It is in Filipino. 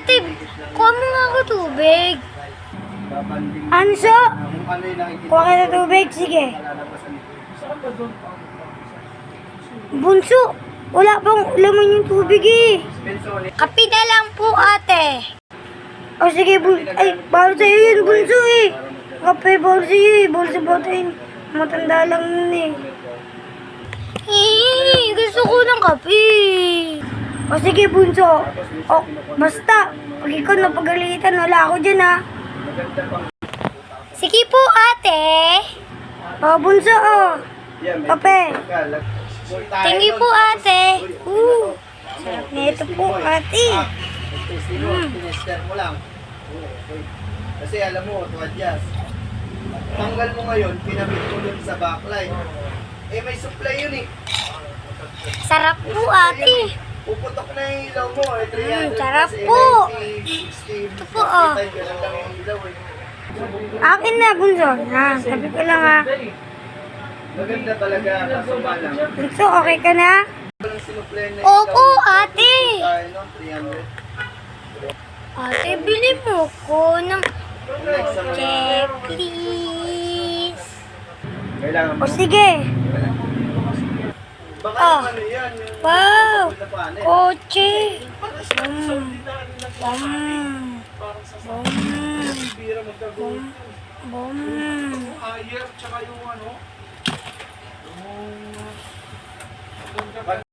Ate, kuha mo nga ako tubig. Anso? Kuha ka na tubig? Sige. Bunso, wala pang laman yung tubig eh. Kape na lang po, ate. O sige, ay, bawal sa'yo yun, bunso eh. Kape, bawal sa'yo eh. Bawal sa bata yun. Matanda lang yun eh. Gusto ko ng kape. O sige, bunso. O, basta. Pag ikaw napagalitan, wala ako dyan ha. Sige po, ate. O, bunso o. Kape. Thank you po, ate. Sarap na ito po, ate. Tinester mo lang. Kasi alam mo, to adjust. Tanggal mo ngayon, pinabit mo dun sa backlight. Eh, may supply yun eh. Sarap po, ate. Puputok na yung ilaw mo. Eh, 300 sarap plus, po. 60, Ito po, oh. ganun lang yung ilaw eh. Akin na, bunso. Ha, sabi ko lang ha. Maganda talaga, kaso lang. Bunso, okay ka na? Walang sinupply na Opo, ilaw. ate. Tayo, no? 300. Ate, bili mo ko ng Next naman. check, please. Kailangan O sige. Baka Oh. naman yan. Yung Wow. na paano eh. Kotse. Bum. Higher, tsaka yung ano,